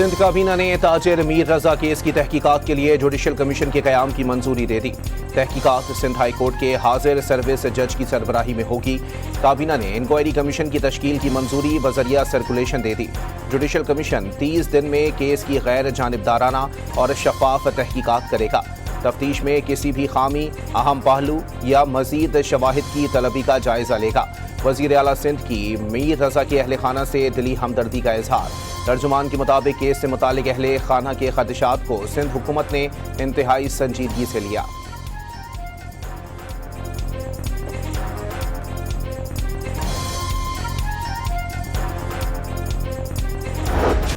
सिंध काबीना ने ताजिर मीर रजा केस की तहकीकात के लिए जुडिशल कमीशन के क़याम की मंजूरी दे दी। तहकीकात सिंध हाई कोर्ट के हाजिर सर्विस जज की सरबराही में होगी। काबीना ने इंक्वायरी कमीशन की तश्कील की मंजूरी बजरिया सर्कुलेशन दे दी। जुडिशल कमीशन 30 दिन में केस की गैर जानिबदाराना और शफाफ तहकीकात करेगा। तफ्तीश में किसी भी खामी, अहम पहलू या मजीद शवाहिद की तलबी का जायजा लेगा। वज़ीर आला सिंध की मीर रजा के अहल खाना से दिली हमदर्दी का इजहार। तर्जुमान के मुताबिक केस से मुतालिक अहले खाना के खदशात को सिंध हुकूमत ने इंतहाई संजीदगी से लिया।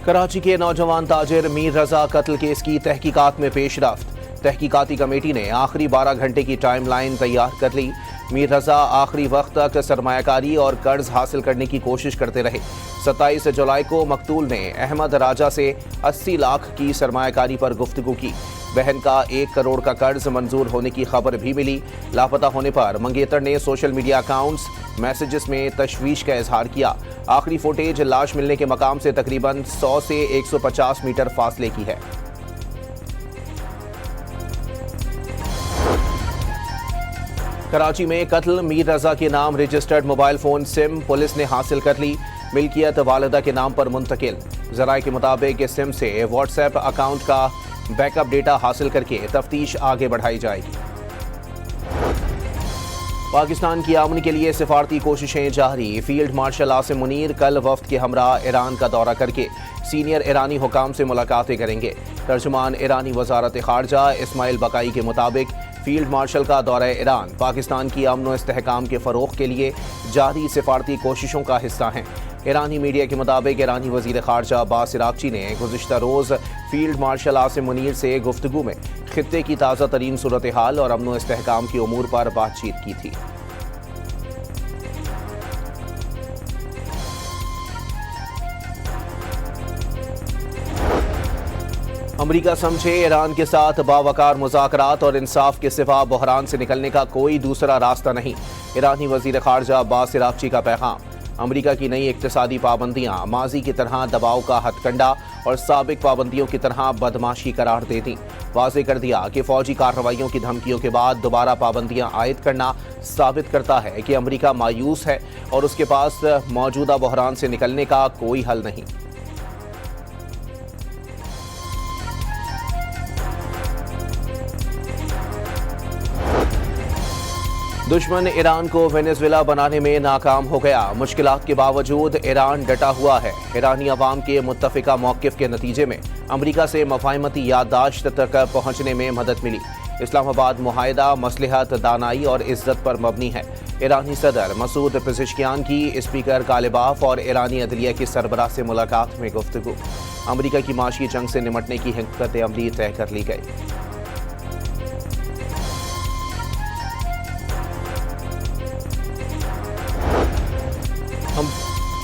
कराची के नौजवान ताजिर मीर रजा कत्ल केस की तहकीकात में पेशरफ्त। तहकीकाती कमेटी ने आखिरी 12 घंटे की टाइम लाइन तैयार कर ली। मीर रजा आखिरी वक्त तक सरमायाकारी और कर्ज हासिल करने की कोशिश करते रहे। 27 जुलाई को मकतूल ने अहमद राजा से 80 लाख की सरमायाकारी पर गुफ्तगू की। बहन का 1 करोड़ का कर्ज मंजूर होने की खबर भी मिली। लापता होने पर मंगेतर ने सोशल मीडिया अकाउंट्स, मैसेजेस में तशवीश का इजहार किया। आखिरी फुटेज लाश मिलने के मकाम से तकरीबन 100 से 150 मीटर फासले की है। कराची में कत्ल मीर रजा के नाम registered mobile phone SIM police ने हासिल कर ली। मिल्कियत वालिदा के नाम पर मुंतकिल। ज़राए के मुताबिक सिम से व्हाट्सएप अकाउंट का बैकअप डेटा हासिल करके तफ्तीश आगे बढ़ाई जाएगी। पाकिस्तान की अमन के लिए सिफारती कोशिशें जारी। फील्ड मार्शल आसिम मुनीर कल वफ्द के हमरा ईरान का दौरा करके सीनियर ईरानी हुकाम से मुलाकातें करेंगे। तर्जुमान ईरानी वजारत खारजा इस्माइल बकाई के मुताबिक फील्ड मार्शल का दौरा ईरान पाकिस्तान की अमन व इस्तेहकाम के फ़रोग़ के लिए जारी सिफारती कोशिशों का हिस्सा हैं। ईरानी मीडिया के मुताबिक ईरानी वज़ीर ख़ारजा अब्बास इराक़ची ने गुज़िश्ता रोज़ फील्ड मार्शल आसिम मुनीर से गुफ्तगू में खित्ते की ताज़ा तरीन सूरत हाल और अमन व इस्तेहकाम की उमूर पर बातचीत की थी। अमरीका समझे ईरान के साथ बावकार मुज़ाकरात और इंसाफ के सिवा बहरान से निकलने का कोई दूसरा रास्ता नहीं। ईरानी वज़ीर ख़ारजा अब्बास इराक़ची का पैगाम। अमरीका की नई इक़्तिसादी पाबंदियाँ माजी की तरह दबाव का हथकंडा और साबिक पाबंदियों की तरह बदमाशी करार दे दी। वाज़ेह कर दिया कि फ़ौजी कार्रवाइयों की धमकियों के बाद दोबारा पाबंदियाँ आयद करना साबित करता है कि अमरीका मायूस है और उसके पास मौजूदा बहरान से निकलने का कोई हल नहीं। दुश्मन ईरान को वेनेजुएला बनाने में नाकाम हो गया। मुश्किलात के बावजूद ईरान डटा हुआ है। ईरानी अवाम के मुत्तफ़िका मौक़िफ़ के नतीजे में अमरीका से मफ़ाहमती याददाश्त तक पहुँचने में मदद मिली। इस्लामाबाद मुआहिदा मसलहत, दानाई और इज़्ज़त पर मबनी है। ईरानी सदर मसूद पेज़ेश्कियान की स्पीकर कालिबाफ और ईरानी अदलिया की सरबराह से मुलाकात में गुफ्तगू। अमरीका की माशी जंग से निमटने की हिकमत अमली तय कर ली गई।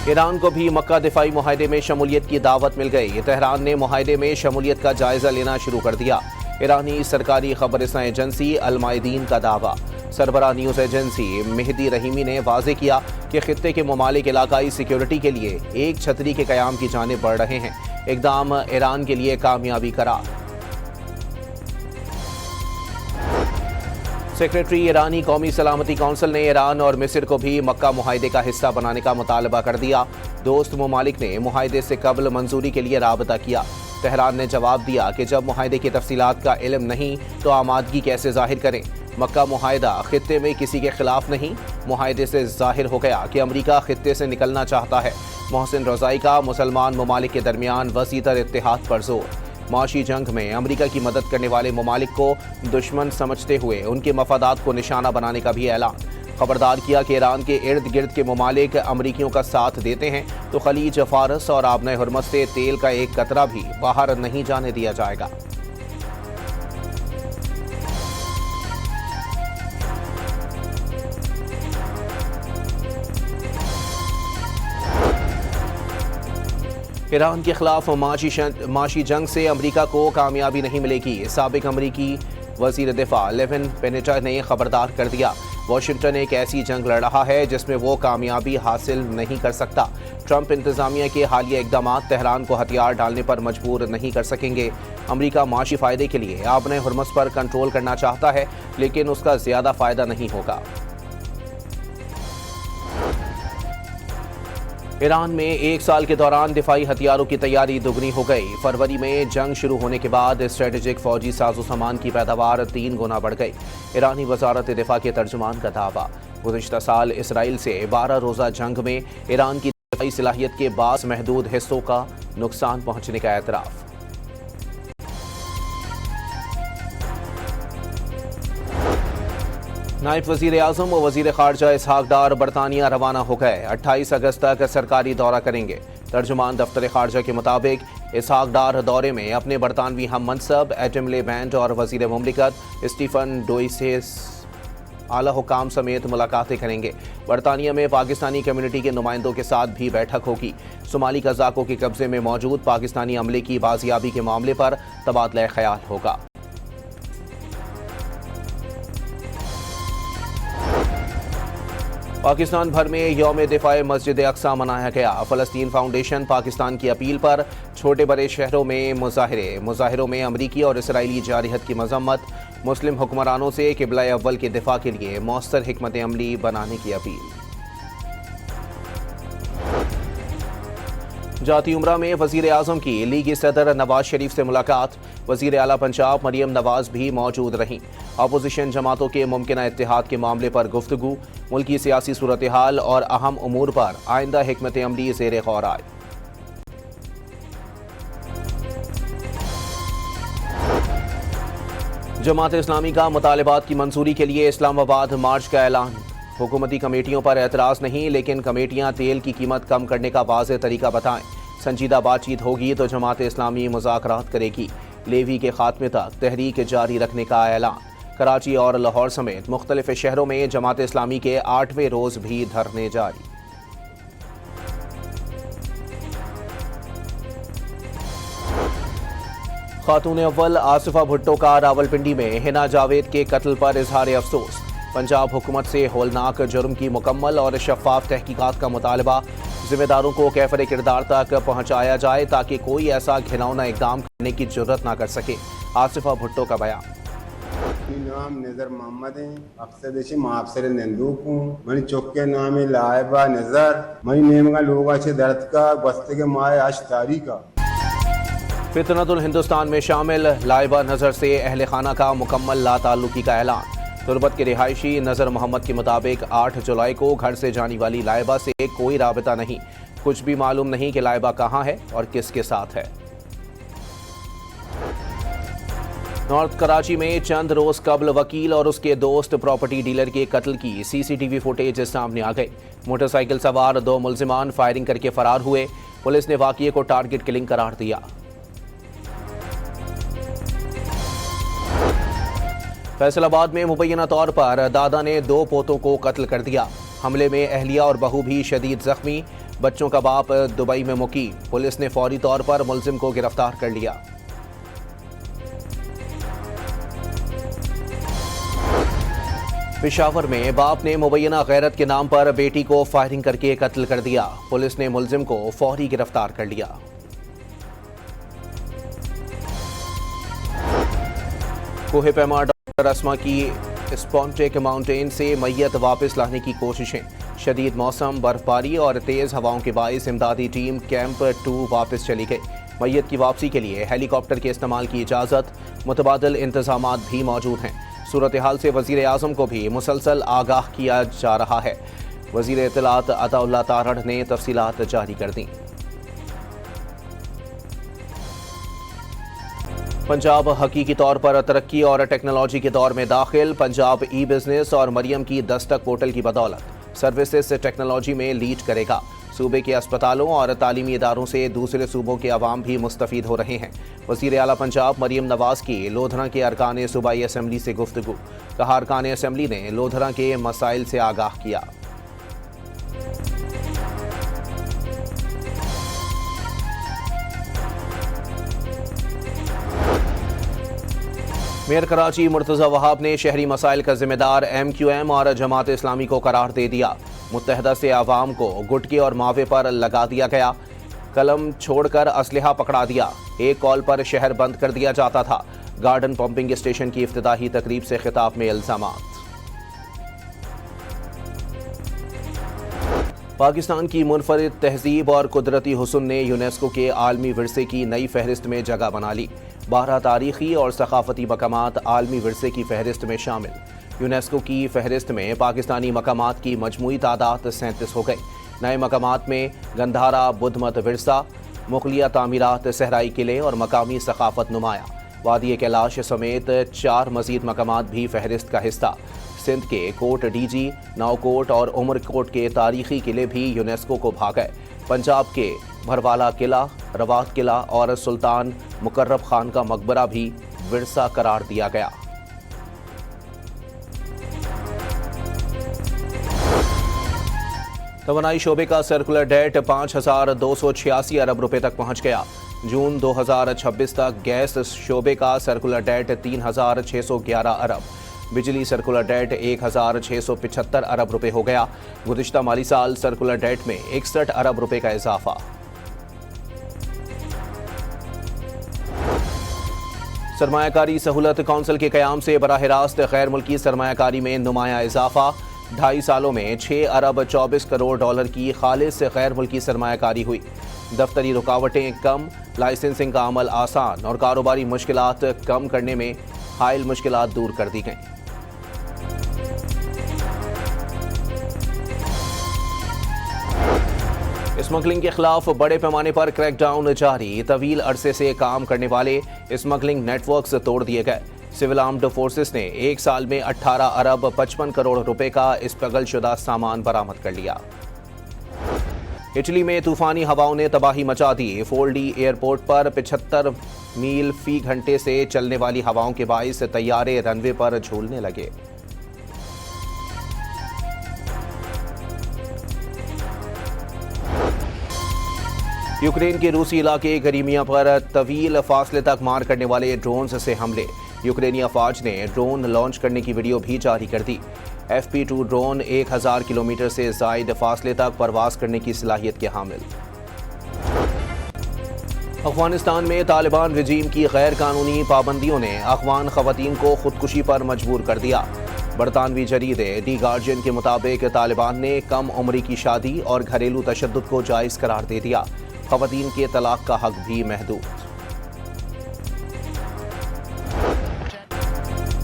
ईरान को भी मक्का दिफाई मुआहदे में शमूलियत की दावत मिल गई। तेहरान ने मुआहदे में शमूलियत का जायजा लेना शुरू कर दिया। ईरानी सरकारी खबरसां एजेंसी अल-मायदीन का दावा। सरबराह न्यूज़ एजेंसी मेहदी रहीमी ने वाज़ेह किया कि खित्ते के ममालिक इलाकाई सिक्योरिटी के लिए एक छतरी के क़याम की जानिब बढ़ रहे हैं। इक़दाम ईरान के लिए कामयाबी करार। सेक्रेटरी ईरानी कौमी सलामती कौंसिल ने ईरान और मिस्र को भी मक्का मुआहदे का हिस्सा बनाने का मुतालबा कर दिया। दोस्त ममालिक ने मुआहदे से कबल मंजूरी के लिए राबता किया। तेहरान ने जवाब दिया कि जब मुआहदे की तफसीलात का इल्म नहीं तो आमादगी कैसे जाहिर करें। मक्का मुआहदा खित्ते में किसी के खिलाफ नहीं। मुआहदे से जाहिर हो गया कि अमरीका खित्ते से निकलना चाहता है। मोहसिन रज़ाई का मुसलमान ममालिक के दरमियान वसीतर इत्तेहाद पर जोर। माशी जंग में अमरीका की मदद करने वाले ममालिक को दुश्मन समझते हुए उनके मफादात को निशाना बनाने का भी ऐलान। खबरदार किया कि ईरान के इर्द गिर्द के ममालिक अमरीकियों का साथ देते हैं तो खलीज फारस और आबने हुर्मत से तेल का एक कतरा भी बाहर नहीं जाने दिया जाएगा। ईरान के खिलाफ माशी जंग से अमरीका को कामयाबी नहीं मिलेगी। साबिक अमरीकी वजीर दिफा लेविन पेनेटा ने खबरदार कर दिया। واشنگٹن ایک ایسی جنگ لڑ رہا ہے جس میں وہ کامیابی حاصل نہیں کر سکتا۔ ٹرمپ انتظامیہ کے حالیہ اقدامات تہران کو ہتھیار ڈالنے پر مجبور نہیں کر سکیں گے۔ امریکہ معاشی فائدے کے لیے آبِ ہرمز پر کنٹرول کرنا چاہتا ہے، لیکن اس کا زیادہ فائدہ نہیں ہوگا۔ ایران میں ایک سال کے دوران دفاعی ہتھیاروں کی تیاری دگنی ہو گئی۔ فروری میں جنگ شروع ہونے کے بعد اسٹریٹجک فوجی ساز و سامان کی پیداوار 3 گنا بڑھ گئی۔ ایرانی وزارت دفاع کے ترجمان کا دعویٰ۔ گزشتہ سال اسرائیل سے 12 روزہ جنگ میں ایران کی دفاعی صلاحیت کے بعض محدود حصوں کا نقصان پہنچنے کا اعتراف۔ نائب وزیر اعظم و وزیر خارجہ اسحاق ڈار برطانیہ روانہ ہو گئے۔ 28 اگست تک سرکاری دورہ کریں گے۔ ترجمان دفتر خارجہ کے مطابق اسحاق ڈار دورے میں اپنے برطانوی ہم منصب ایڈم لیبینڈ اور وزیر مملکت اسٹیفن ڈوئسیس اعلیٰ حکام سمیت ملاقاتیں کریں گے۔ برطانیہ میں پاکستانی کمیونٹی کے نمائندوں کے ساتھ بھی بیٹھک ہوگی۔ صومالی قزاقوں کے قبضے میں موجود پاکستانی عملے کی بازیابی کے معاملے پر تبادلہ خیال ہوگا۔ پاکستان بھر میں یوم دفاع مسجد اقصی منایا گیا۔ فلسطین فاؤنڈیشن پاکستان کی اپیل پر چھوٹے بڑے شہروں میں مظاہروں میں امریکی اور اسرائیلی جارحیت کی مذمت۔ مسلم حکمرانوں سے قبلہ اول کے دفاع کے لیے مؤثر حکمت عملی بنانے کی اپیل۔ جاتی عمرہ میں وزیر اعظم کی لیگی صدر نواز شریف سے ملاقات۔ وزیر اعلیٰ پنجاب مریم نواز بھی موجود رہیں۔ اپوزیشن جماعتوں کے ممکنہ اتحاد کے معاملے پر گفتگو۔ ملکی سیاسی صورتحال اور اہم امور پر آئندہ حکمت عملی زیر غور آئی۔ جماعت اسلامی کا مطالبات کی منظوری کے لیے اسلام آباد مارچ کا اعلان۔ حکومتی کمیٹیوں پر اعتراض نہیں، لیکن کمیٹیاں تیل کی قیمت کم کرنے کا واضح طریقہ بتائیں۔ سنجیدہ بات چیت ہوگی تو جماعت اسلامی مذاکرات کرے گی۔ لیوی کے خاتمے تک تحریک جاری رکھنے کا اعلان۔ کراچی اور لاہور سمیت مختلف شہروں میں جماعت اسلامی کے 8ویں روز بھی دھرنے جاری۔ خاتون اول آصفہ بھٹو کا راولپنڈی میں حنا جاوید کے قتل پر اظہار افسوس۔ پنجاب حکومت سے ہولناک جرم کی مکمل اور شفاف تحقیقات کا مطالبہ۔ ذمہ داروں کو کیفر کردار تک پہنچایا جائے تاکہ کوئی ایسا گھناؤنا اقدام کرنے کی جرت نہ کر سکے۔ آصفہ بھٹو کا بیان۔ نام نظر محمد ہیں، اقصد اشی معافسر نندوک ہوں، منی چوکے نام لائبہ نظر، منی نیم کا لوگا چھے درد کا گوستے کے مائے آش تاریخ کا۔ فتنۃ الہندوستان میں شامل لائبہ نظر سے اہل خانہ کا مکمل لا تعلقی کا اعلان۔ تربت کے رہائشی نظر محمد کے مطابق 8 جولائی کو گھر سے جانے والی لائبہ سے کوئی رابطہ نہیں، کچھ بھی معلوم نہیں کہ لائبہ کہاں ہے اور کس کے ساتھ ہے۔ نارتھ کراچی میں چند روز قبل وکیل اور اس کے دوست پراپرٹی ڈیلر کے قتل کی CCTV فوٹیج سامنے آ گئی۔ موٹر سائیکل سوار 2 ملزمان فائرنگ کر کے فرار ہوئے۔ پولیس نے واقعے کو ٹارگٹ کلنگ قرار دیا۔ فیصل آباد میں مبینہ طور پر دادا نے 2 پوتوں کو قتل کر دیا۔ حملے میں اہلیہ اور بہو بھی شدید زخمی۔ بچوں کا باپ دبئی میں مقیم۔ پولیس نے فوری طور پر ملزم کو گرفتار کر لیا۔ پشاور میں باپ نے مبینہ غیرت کے نام پر بیٹی کو فائرنگ کر کے قتل کر دیا۔ پولیس نے ملزم کو فوری گرفتار کر لیا۔ کوہ پیما ڈاکٹر اسما کی اسپونٹک ماؤنٹین سے میت واپس لانے کی کوششیں۔ شدید موسم، برف باری اور تیز ہواؤں کے باعث امدادی ٹیم کیمپ 2 واپس چلی گئی۔ میت کی واپسی کے لیے ہیلی کاپٹر کے استعمال کی اجازت۔ متبادل انتظامات بھی موجود ہیں۔ صورتحال سے وزیر اعظم کو بھی مسلسل آگاہ کیا جا رہا ہے۔ وزیر اطلاعات عطا اللہ تارڑ نے تفصیلات جاری کر دیں۔ پنجاب حقیقی طور پر ترقی اور ٹیکنالوجی کے دور میں داخل۔ پنجاب ای بزنس اور مریم کی دستک پورٹل کی بدولت سروسز ٹیکنالوجی میں لیڈ کرے گا۔ صوبے کے اسپتالوں اور تعلیمی اداروں سے دوسرے صوبوں کے عوام بھی مستفید ہو رہے ہیں۔ وزیر اعلیٰ پنجاب مریم نواز کی لودھرا کے ارکان صوبائی اسمبلی سے گفتگو۔ کہا ارکان اسمبلی نے لودھرا کے مسائل سے آگاہ کیا۔ मेयर कराची मुर्तज़ा वहाब ने शहरी मसाइल का जिम्मेदार MQM और जमात इस्लामी को करार दे दिया। मुत्तहदा से आवाम को गुटके और मावे पर लगा दिया गया, कलम छोड़कर असलहा पकड़ा दिया, एक कॉल पर शहर बंद कर दिया जाता था। गार्डन पंपिंग स्टेशन की इफ्तिताही तकरीब से खिताब में इल्जामात। पाकिस्तान की मुनफरिद तहजीब और कुदरती हुस्न ने यूनेस्को के आलमी विरसे की नई फहरिस्त में जगह बना ली। 12 तारीखी और सकाफती मकामात आलमी विरसे की फहरिस्त में शामिल। यूनेस्को की फहरिस्त में पाकिस्तानी मकामात की मजमूई तादाद 37 हो गई। नए मकामात में गंधारा बुद्धमत विरसा, मुगलिया तामीरात, सहराई किले और मकामी सकाफत नुमाया। वादी कैलाश समेत 4 मजीद मकामात भी फहरिस्त का हिस्सा। सिंध के कोट डीजी, नावकोट और उमरकोट के तारीखी किले भी यूनेस्को को भा गए। पंजाब के भरवाला किला, रवात किला और सुल्तान मुकर्रब खान का मकबरा भी विरसा करार दिया गया। तवानाई शोबे का सर्कुलर डेट 5,286 अरब रुपए तक पहुंच गया। जून 2026 तक गैस शोबे का सर्कुलर डेट 3,611 अरब, बिजली सर्कुलर डेट 1,675 अरब रुपए हो गया। गुज़िश्ता माली साल सर्कुलर डेट में 61 अरब रुपए का इजाफा। सरमायाकारी सहूलत कौंसिल के क़याम से बराह रास्त गैर मुल्की सरमायाकारी में नुमाया इजाफा। 2.5 सालों में 6 अरब 24 करोड़ डॉलर की खालिस गैर मुल्की सरमायाकारी हुई। दफ्तरी रुकावटें कम, लाइसेंसिंग का अमल आसान और कारोबारी मुश्किलात कम करने में हाइल मुश्किलात दूर कर दी गईं। स्मगलिंग के खिलाफ बड़े पैमाने पर क्रैकडाउन जारी। तवील अरसे से काम करने वाले स्मगलिंग नेटवर्क्स तोड़ दिए गए। सिविल आर्म्ड फोर्सेस ने 1 साल में 18 अरब 55 करोड़ रुपए का स्मगलशुदा सामान बरामद कर लिया। इटली में तूफानी हवाओं ने तबाही मचा दी। फोल्डी एयरपोर्ट पर 75 मील फी घंटे से चलने वाली हवाओं के बाइस तैयारे रनवे पर झूलने लगे। यूक्रेन के रूसी इलाके गरीमिया पर तवील फासले तक मार करने वाले ड्रोन्स से हमले। यूक्रेनी अफवाज ने ड्रोन लॉन्च करने की वीडियो भी जारी कर दी। FP2 ड्रोन 1000 किलोमीटर से ज़ायद फासले तक परवास करने की सलाहियत के हामिल। अफगानिस्तान में तालिबान रजीम की गैर कानूनी पाबंदियों ने अफगान खवातीन को खुदकुशी पर मजबूर कर दिया। बरतानवी जरीदे दी गार्जियन के मुताबिक तालिबान ने कम उम्री की शादी और घरेलू तशद्दुद को जायज़ करार दे दिया। खवातीन के तलाक का हक भी महदूद।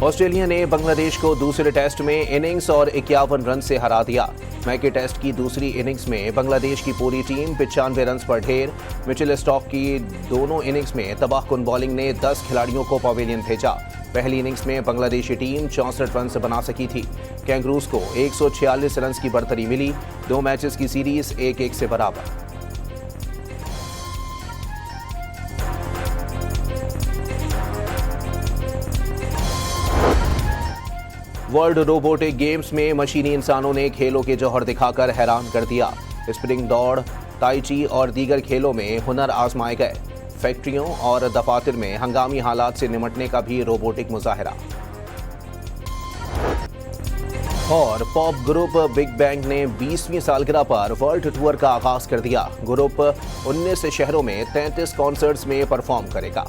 ऑस्ट्रेलिया ने बांग्लादेश को दूसरे टेस्ट में इनिंग्स और 51 रन से हरा दिया। मैके टेस्ट की दूसरी इनिंग्स में बांग्लादेश की पूरी टीम 95 रन पर ढेर। मिचेल स्टॉक की दोनों इनिंग्स में तबाहकुन बॉलिंग ने 10 खिलाड़ियों को पवेलियन भेजा। पहली इनिंग्स में बांग्लादेशी टीम 64 रन बना सकी थी। कैंगरूज को 146 रन की बढ़तरी मिली। 2 मैचेस की सीरीज 1-1 से बराबर। वर्ल्ड रोबोटिक गेम्स में मशीनी इंसानों ने खेलों के जौहर दिखाकर हैरान कर दिया। स्प्रिंग दौड़, ताई ची और दीगर खेलों में हुनर आजमाए गए। फैक्ट्रियों और दफातर में हंगामी हालात से निमटने का भी रोबोटिक मुजाहरा। और पॉप ग्रुप बिग बैंग ने 20वीं सालगिरह पर वर्ल्ड टूर का आगाज कर दिया। ग्रुप 19 शहरों में 33 कॉन्सर्ट्स में परफॉर्म करेगा।